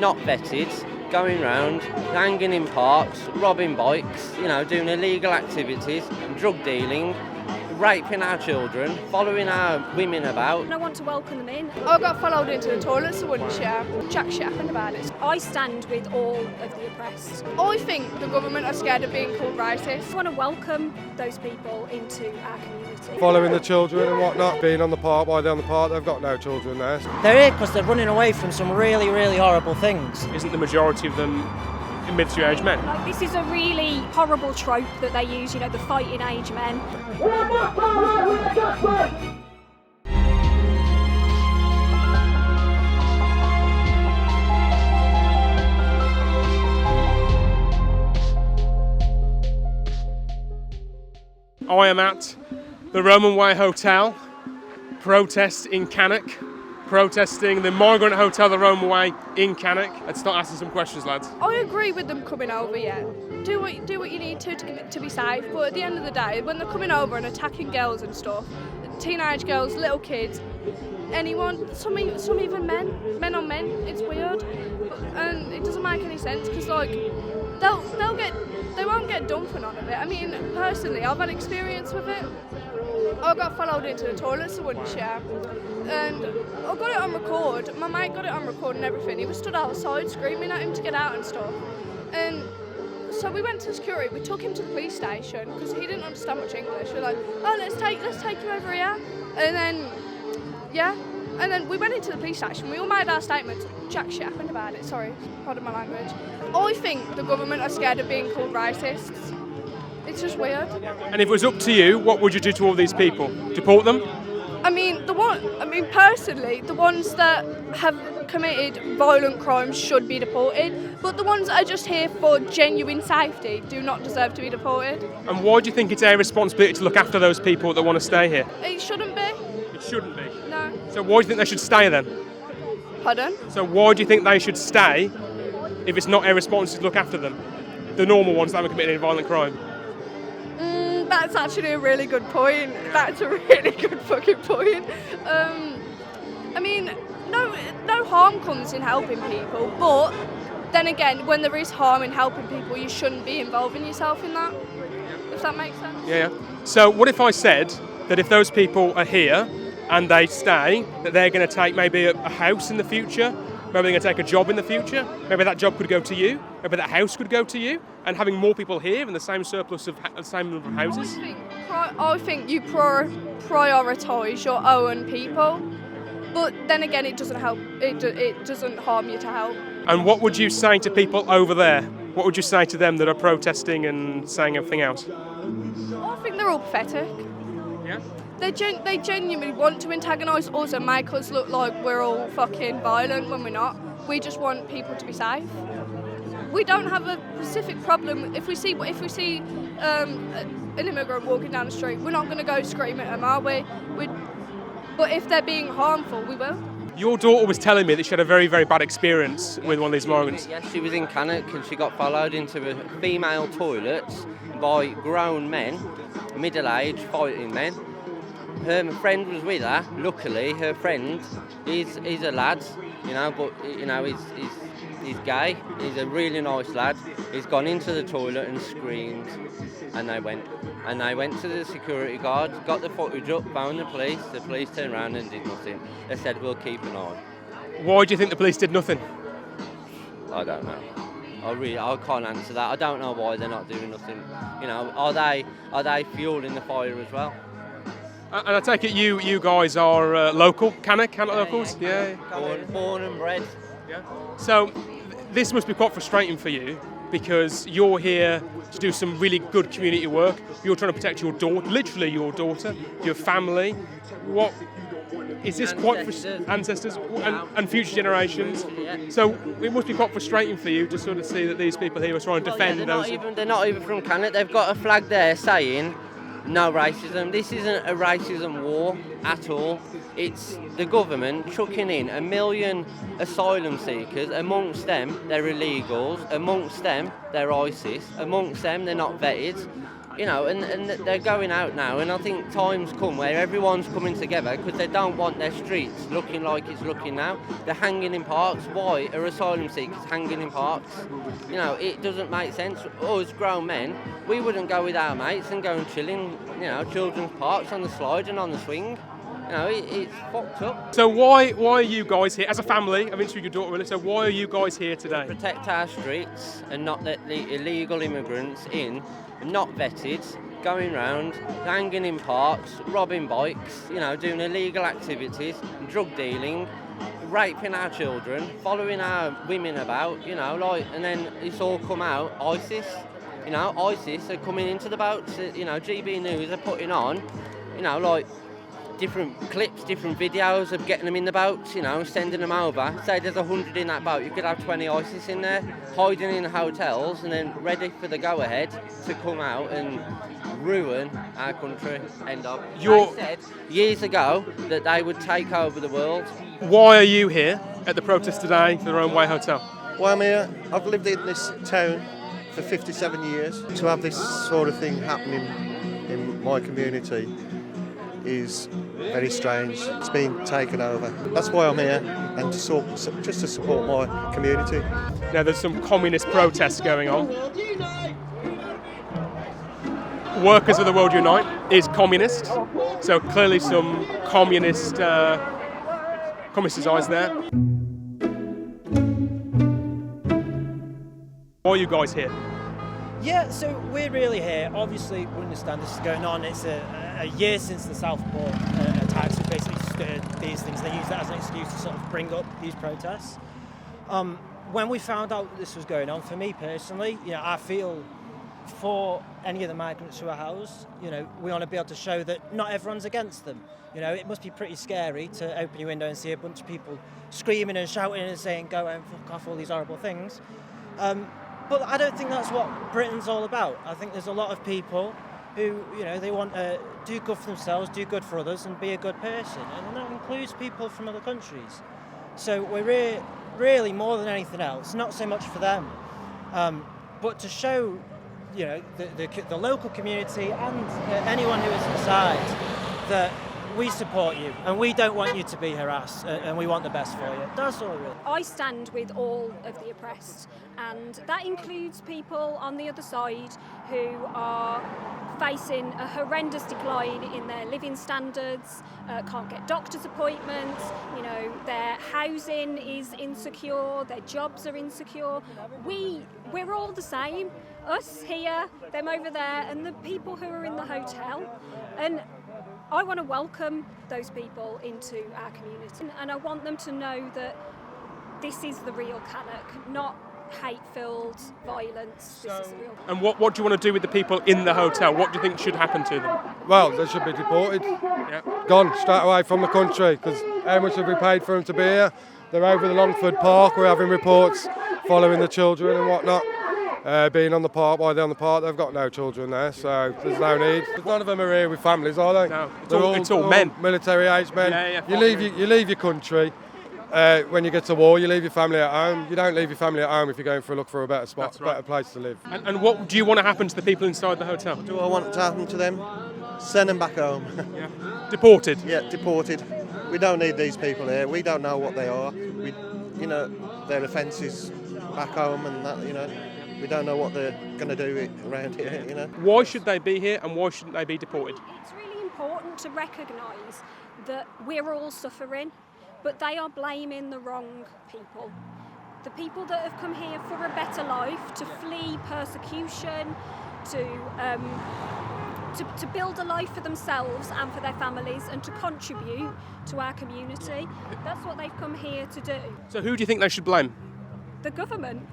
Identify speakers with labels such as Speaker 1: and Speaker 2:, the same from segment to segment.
Speaker 1: not vetted, going round, hanging in parks, robbing bikes, doing illegal activities, drug dealing, raping our children, following our women about.
Speaker 2: I want to welcome them in.
Speaker 3: I got followed into the toilets once, yeah. Jack shit happened about it.
Speaker 2: I stand with all of the oppressed.
Speaker 3: I think the government are scared of being called racist.
Speaker 2: I want to welcome those people into our community.
Speaker 4: Following the children and whatnot, being on the park, while they're on the park, they've got no children there.
Speaker 5: They're here because they're running away from some really, really horrible things.
Speaker 6: Isn't the majority of them military-age men?
Speaker 2: This is a really horrible trope that they use, the fighting age men.
Speaker 6: I am at the Roman Way Hotel, protest in Cannock, protesting the migrant hotel, the Roman Way in Cannock. Let's start asking some questions, lads.
Speaker 3: I agree with them coming over, yeah. Do what you need to be safe, but at the end of the day, when they're coming over and attacking girls and stuff, teenage girls, little kids, anyone, some even men on men, it's weird, and it doesn't make any sense because they won't get done for none of it. I mean, personally, I've had experience with it. I got followed into the toilets once, yeah, and I got it on record. My mate got it on record and everything. He was stood outside screaming at him to get out and stuff. And so we went to security. We took him to the police station because he didn't understand much English. We were like, oh, let's take him over here. And then we went into the police station. We all made our statements. Jack shit happened about it. Sorry, pardon my language. I think the government are scared of being called racists. It's just weird.
Speaker 6: And if it was up to you, what would you do to all these people? Deport them?
Speaker 3: Personally, the ones that have committed violent crimes should be deported, but the ones that are just here for genuine safety do not deserve to be deported.
Speaker 6: And why do you think it's our responsibility to look after those people that want to stay here?
Speaker 3: It shouldn't be.
Speaker 6: It shouldn't be?
Speaker 3: No.
Speaker 6: So why do you think they should stay then?
Speaker 3: Pardon?
Speaker 6: So why do you think they should stay if it's not our responsibility to look after them? The normal ones that haven't committed any violent crime?
Speaker 3: That's actually a really good point. That's a really good fucking point. No harm comes in helping people, but then again, when there is harm in helping people, you shouldn't be involving yourself in that, if that makes sense.
Speaker 6: Yeah. So what if I said that if those people are here and they stay, that they're going to take maybe a house in the future, maybe they're going to take a job in the future, maybe that job could go to you, maybe that house could go to you, and having more people here and the same surplus of the same number of houses?
Speaker 3: I think you prioritise your own people, but then again, it doesn't help. It doesn't harm you to help.
Speaker 6: And what would you say to people over there? What would you say to them that are protesting and saying everything else?
Speaker 3: I think they're all pathetic.
Speaker 6: Yeah?
Speaker 3: They genuinely want to antagonise us and make us look like we're all fucking violent when we're not. We just want people to be safe. We don't have a specific problem. If we see an immigrant walking down the street, we're not going to go scream at them, are we? But if they're being harmful, we will.
Speaker 6: Your daughter was telling me that she had a very, very bad experience with one of these migrants.
Speaker 1: Yes, she was in Cannock and she got followed into a female toilets by grown men, middle-aged fighting men. Her friend was with her. Luckily, her friend is a lad, but he's gay. He's a really nice lad. He's gone into the toilet and screamed, and they went to the security guard, got the footage up, found the police. The police turned around and did nothing. They said, we'll keep an eye.
Speaker 6: Why do you think the police did nothing?
Speaker 1: I don't know. I can't answer that. I don't know why they're not doing nothing. Are they fueling the fire as well?
Speaker 6: And I take it you guys are local, Cannock locals?
Speaker 1: Yeah. Born and bred.
Speaker 6: Yeah. So this must be quite frustrating for you because you're here to do some really good community work. You're trying to protect your daughter, literally your daughter, your family. What is this ancestors and future generations?
Speaker 1: Yeah.
Speaker 6: So it must be quite frustrating for you to sort of see that these people here are trying to defend those.
Speaker 1: They're not even from Canada. They've got a flag there saying no racism. This isn't a racism war at all. It's the government chucking in 1 million asylum seekers. Amongst them, they're illegals. Amongst them, they're ISIS. Amongst them, they're not vetted. you know, and they're going out now, and I think time's come where everyone's coming together because they don't want their streets looking like it's looking now. They're hanging in parks. Why are asylum seekers hanging in parks? You know, it doesn't make sense. Us grown men, we wouldn't go with our mates and go and chill in, you know, children's parks on the slide and on the swing. You know, it's fucked up.
Speaker 6: So why are you guys here as a family? I've interviewed your daughter really. So why are you guys here today?
Speaker 1: Protect our streets and not let the illegal immigrants in, not vetted, going round, hanging in parks, robbing bikes, you know, doing illegal activities, drug dealing, raping our children, following our women about, you know, like, and then it's all come out, ISIS, you know, ISIS are coming into the boats, you know, GB News are putting on, you know, like, different clips, different videos of getting them in the boats, you know, and sending them over. Say there's 100 in that boat, you could have 20 ISIS in there, hiding in hotels and then ready for the go-ahead to come out and ruin our country. End of. They said years ago that they would take over the world.
Speaker 6: Why are you here at the protest today for the Rome Way Hotel?
Speaker 7: Well, I'm here. I've lived in this town for 57 years. To have this sort of thing happening in my community is very strange. It's been taken over. That's why I'm here, and just to support my community.
Speaker 6: Now there's some communist protests going on. Workers of the World Unite is communist, so clearly some communist eyes there. Why are you guys here?
Speaker 5: Yeah, so we're really here. Obviously, we understand this is going on. It's a year since the Southport attacks. We basically stirred these things. They use that as an excuse to sort of bring up these protests. When we found out this was going on, for me personally, you know, I feel for any of the migrants who are housed, you know, we want to be able to show that not everyone's against them. You know, it must be pretty scary to open your window and see a bunch of people screaming and shouting and saying, go and fuck off, all these horrible things. But I don't think that's what Britain's all about. I think there's a lot of people who, you know, they want to do good for themselves, do good for others, and be a good person. And that includes people from other countries. So we're really, more than anything else, not so much for them, but to show, you know, the local community and anyone who is inside that we support you and we don't want you to be harassed and we want the best for you. That's all really.
Speaker 2: I stand with all of the oppressed, and that includes people on the other side who are facing a horrendous decline in their living standards, can't get doctor's appointments, you know, their housing is insecure, their jobs are insecure. We're all the same, us here, them over there, and the people who are in the hotel. And I want to welcome those people into our community, and I want them to know that this is the real Cannock, not hate-filled violence. This is the real.
Speaker 6: And what do you want to do with the people in the hotel? What do you think should happen to them?
Speaker 4: Well, they should be deported.
Speaker 6: Yeah.
Speaker 4: Gone straight away from the country, because how much have we paid for them to be here? They're over the Longford Park. We're having reports following the children and whatnot. Being on the park, while they're on the park, they've got no children there, so there's no need. None of them are here with families, are they?
Speaker 6: No,
Speaker 4: They're
Speaker 6: all men.
Speaker 4: Military-aged men.
Speaker 6: Yeah,
Speaker 4: you leave your country. When you get to war, you leave your family at home. You don't leave your family at home if you're going for a look for a better spot,
Speaker 6: That's right.
Speaker 4: better place to live.
Speaker 6: And what do you want to happen to the people inside the hotel?
Speaker 7: Do I want it to happen to them? Send them back home.
Speaker 6: Yeah. Deported?
Speaker 7: Yeah, deported. We don't need these people here. We don't know what they are. You know, their offences back home and that, you know. We don't know what they're going to do around here, you know.
Speaker 6: Why should they be here and why shouldn't they be deported?
Speaker 2: It's really important to recognise that we're all suffering, but they are blaming the wrong people. The people that have come here for a better life, to flee persecution, to build a life for themselves and for their families and to contribute to our community. That's what they've come here to do.
Speaker 6: So who do you think they should blame?
Speaker 2: The government,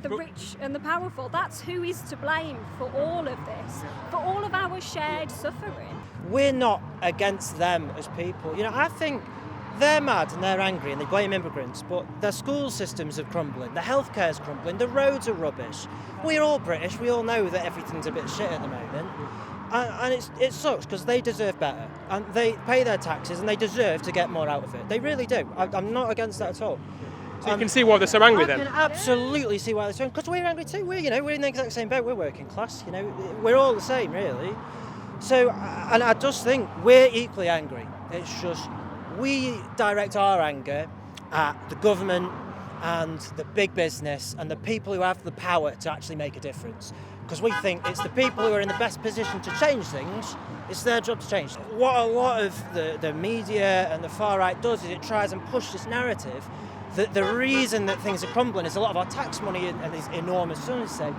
Speaker 2: the rich and the powerful, that's who is to blame for all of this, for all of our shared suffering.
Speaker 5: We're not against them as people. You know, I think they're mad and they're angry and they blame immigrants, but their school systems are crumbling, the healthcare's crumbling, the roads are rubbish. We're all British, we all know that everything's a bit shit at the moment. And it sucks because they deserve better and they pay their taxes and they deserve to get more out of it. They really do. I'm not against that at all.
Speaker 6: So you can see why they're so angry then?
Speaker 5: I can absolutely see why they're so angry, because we're angry too. We're in the exact same boat. We're working class, we're all the same, really. So, and I just think we're equally angry. It's just we direct our anger at the government and the big business and the people who have the power to actually make a difference. Because we think it's the people who are in the best position to change things, it's their job to change. What a lot of the media and the far right does is it tries and push this narrative that the reason that things are crumbling is a lot of our tax money and these enormous sums, say,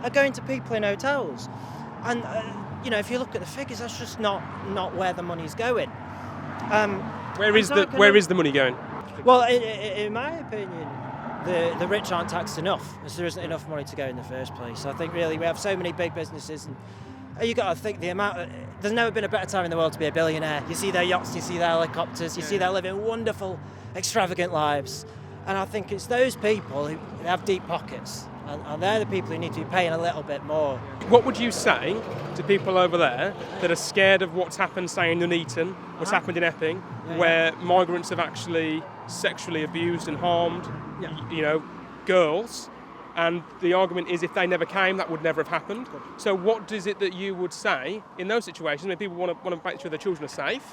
Speaker 5: are going to people in hotels. And, if you look at the figures, that's just not where the money's going.
Speaker 6: Where is the money going?
Speaker 5: Well, in my opinion, the rich aren't taxed enough, as there isn't enough money to go in the first place. I think really we have so many big businesses, and you got to think the amount. There's never been a better time in the world to be a billionaire. You see their yachts, you see their helicopters, you see they're living wonderful, extravagant lives, and I think it's those people who have deep pockets, and they're the people who need to be paying a little bit more.
Speaker 6: What would you say to people over there that are scared of what's happened, say, in Nuneaton, what's happened in Epping, where migrants have actually sexually abused and harmed, girls, and the argument is if they never came, that would never have happened. So what is it that you would say in those situations when people want to make sure their children are safe?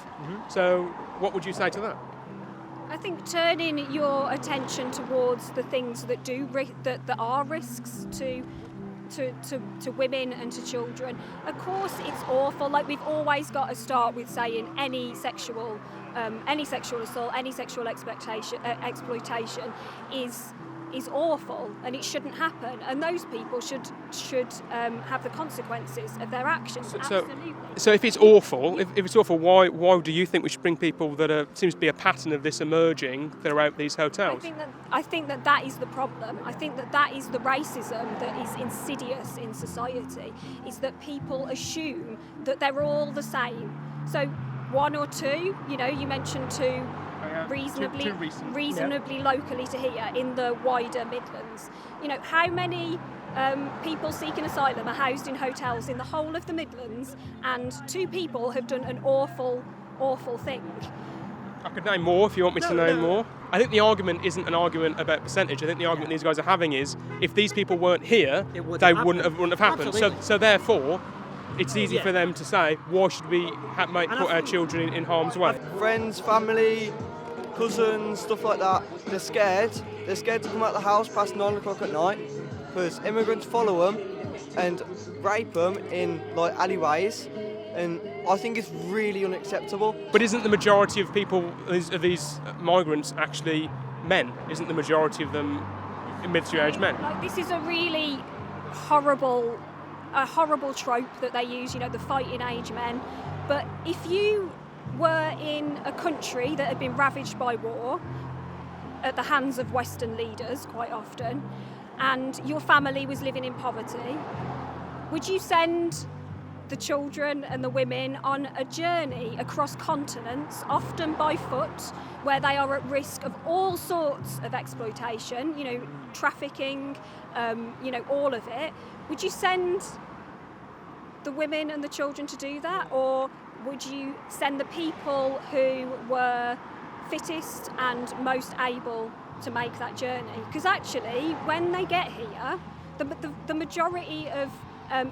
Speaker 6: So what would you say to that?
Speaker 2: I think turning your attention towards the things that that are risks to women and to children. Of course, it's awful. Like, we've always got to start with saying any sexual assault, any sexual exploitation is awful, and it shouldn't happen. And those people should have the consequences of their actions. Absolutely.
Speaker 6: So if it's awful, if it's awful, why do you think we should bring people that seems to be a pattern of this emerging throughout these hotels?
Speaker 2: I think that is the problem. I think that is the racism that is insidious in society, is that people assume that they're all the same. So one or two, you mentioned two reasonably locally to here in the wider Midlands. How many people seeking asylum are housed in hotels in the whole of the Midlands, and two people have done an awful thing?
Speaker 6: I could name more if you want me to name more. I think the argument isn't an argument about percentage. I think the argument these guys are having is if these people weren't here, they wouldn't have happened. So therefore, it's easy for them to say, why should we put our children in harm's way?
Speaker 8: Friends, family, cousins, stuff like that, they're scared. They're scared to come out of the house past 9 o'clock at night because immigrants follow them and rape them in alleyways, and I think it's really unacceptable.
Speaker 6: But isn't the majority of these migrants actually men? Isn't the majority of them military-age men?
Speaker 2: This is a really horrible trope that they use, the fighting age men. But if you were in a country that had been ravaged by war at the hands of Western leaders quite often, and your family was living in poverty, would you send the children and the women on a journey across continents, often by foot, where they are at risk of all sorts of exploitation, trafficking, all of it? Would you send the women and the children to do that, or would you send the people who were fittest and most able to make that journey? Because actually, when they get here, the majority of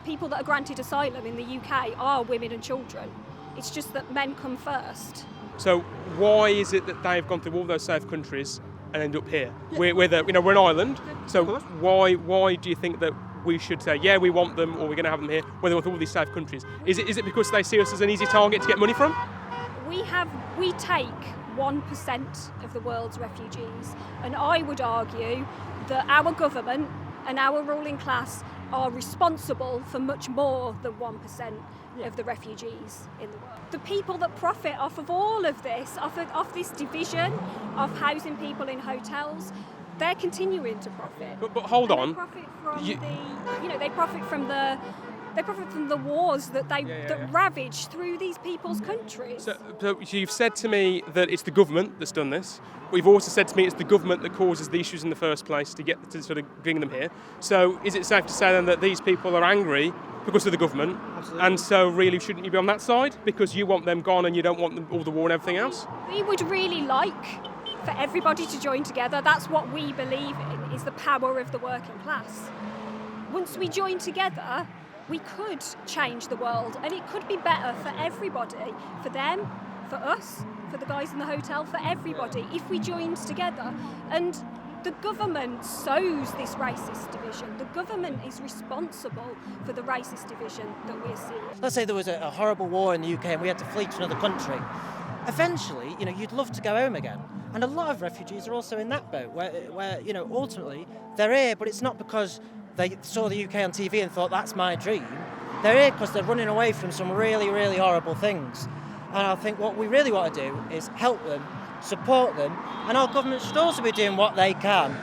Speaker 2: people that are granted asylum in the UK are women and children. It's just that men come first.
Speaker 6: So why is it that they've gone through all those safe countries and end up here? Yeah. We're an island. So why do you think that we should say, yeah, we want them, or we're going to have them here, when they're with all these safe countries? Is it because they see us as an easy target to get money from?
Speaker 2: We take 1% of the world's refugees, and I would argue that our government and our ruling class are responsible for much more than 1% of the refugees in the world. The people that profit off of all of this, off this division of housing people in hotels, they're continuing to profit.
Speaker 6: But hold on.
Speaker 2: They profit from the wars that that ravage through these people's countries.
Speaker 6: So you've said to me that it's the government that's done this. We've also said to me it's the government that causes the issues in the first place to sort of bring them here. So is it safe to say then that these people are angry because of the government? Absolutely. And so really shouldn't you be on that side because you want them gone and you don't want all the war and everything else?
Speaker 2: We would really like for everybody to join together. That's what we believe in, is the power of the working class. Once we join together, we could change the world, and it could be better for everybody, for them, for us, for the guys in the hotel, for everybody, if we joined together. And the government sows this racist division. The government is responsible for the racist division that we're seeing.
Speaker 5: Let's say there was a horrible war in the UK and we had to flee to another country. Eventually, you'd love to go home again. And a lot of refugees are also in that boat, where ultimately they're here, but it's not because they saw the UK on TV and thought that's my dream. They're here because they're running away from some really, really horrible things. And I think what we really want to do is help them, support them, and our government should also be doing what they can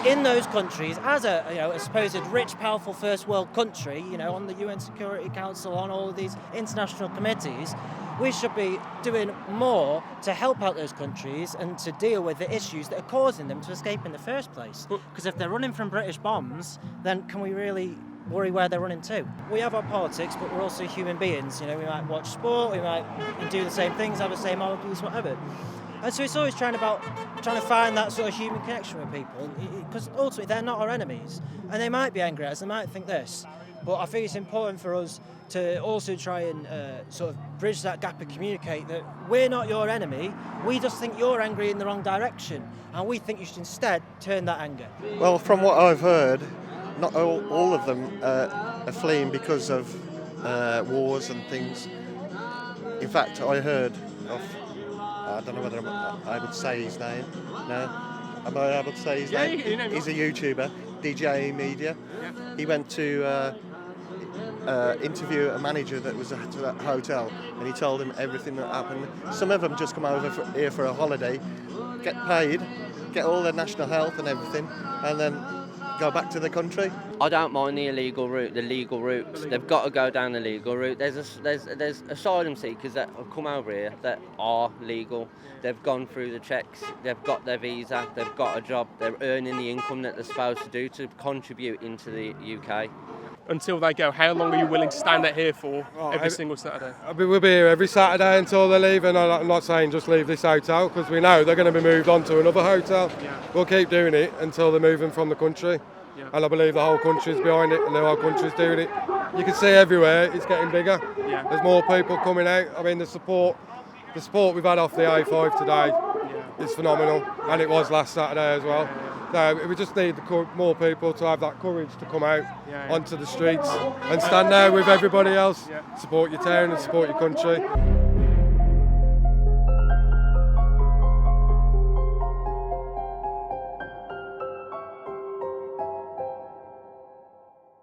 Speaker 5: in those countries as a supposed rich, powerful first world country, on the UN Security Council, on all of these international committees. We should be doing more to help out those countries and to deal with the issues that are causing them to escape in the first place. Because if they're running from British bombs, then can we really worry where they're running to? We have our politics, but we're also human beings. We might watch sport, we might do the same things, have the same hobbies, whatever. And so it's always trying to find that sort of human connection with people, because ultimately they're not our enemies, and they might be angry at us, they might think this, but I think it's important for us to also try and sort of bridge that gap and communicate that we're not your enemy, we just think you're angry in the wrong direction, and we think you should instead turn that anger.
Speaker 7: Well, from what I've heard, not all of them are fleeing because of wars and things. In fact, I heard of, I don't know whether I'm able to say his name. No? Am I able to say his name? He's a YouTuber, DJ Media. Yeah. He went to interview a manager that was at that hotel, and he told him everything that happened. Some of them just come over here for a holiday, get paid, get all their national health and everything, and then go back to the country.
Speaker 1: I don't mind the illegal route, the legal route. They've got to go down the legal route. There's asylum seekers that have come over here that are legal. They've gone through the checks, they've got their visa, they've got a job, they're earning the income that they're supposed to do to contribute into the UK.
Speaker 6: Until they go, how long are you willing to stand out here for every single Saturday?
Speaker 4: We'll be here every Saturday until they leave, and I'm not saying just leave this hotel, because we know they're going to be moved on to another hotel. Yeah. We'll keep doing it until they're moving from the country. Yeah. And I believe the whole country's behind it, and the whole country's doing it. You can see everywhere it's getting bigger. Yeah. There's more people coming out. I mean, the support we've had off the A5 today is phenomenal, and it was last Saturday as well. So we just need more people to have that courage to come out onto the streets and stand there with everybody else, support your town and support your country.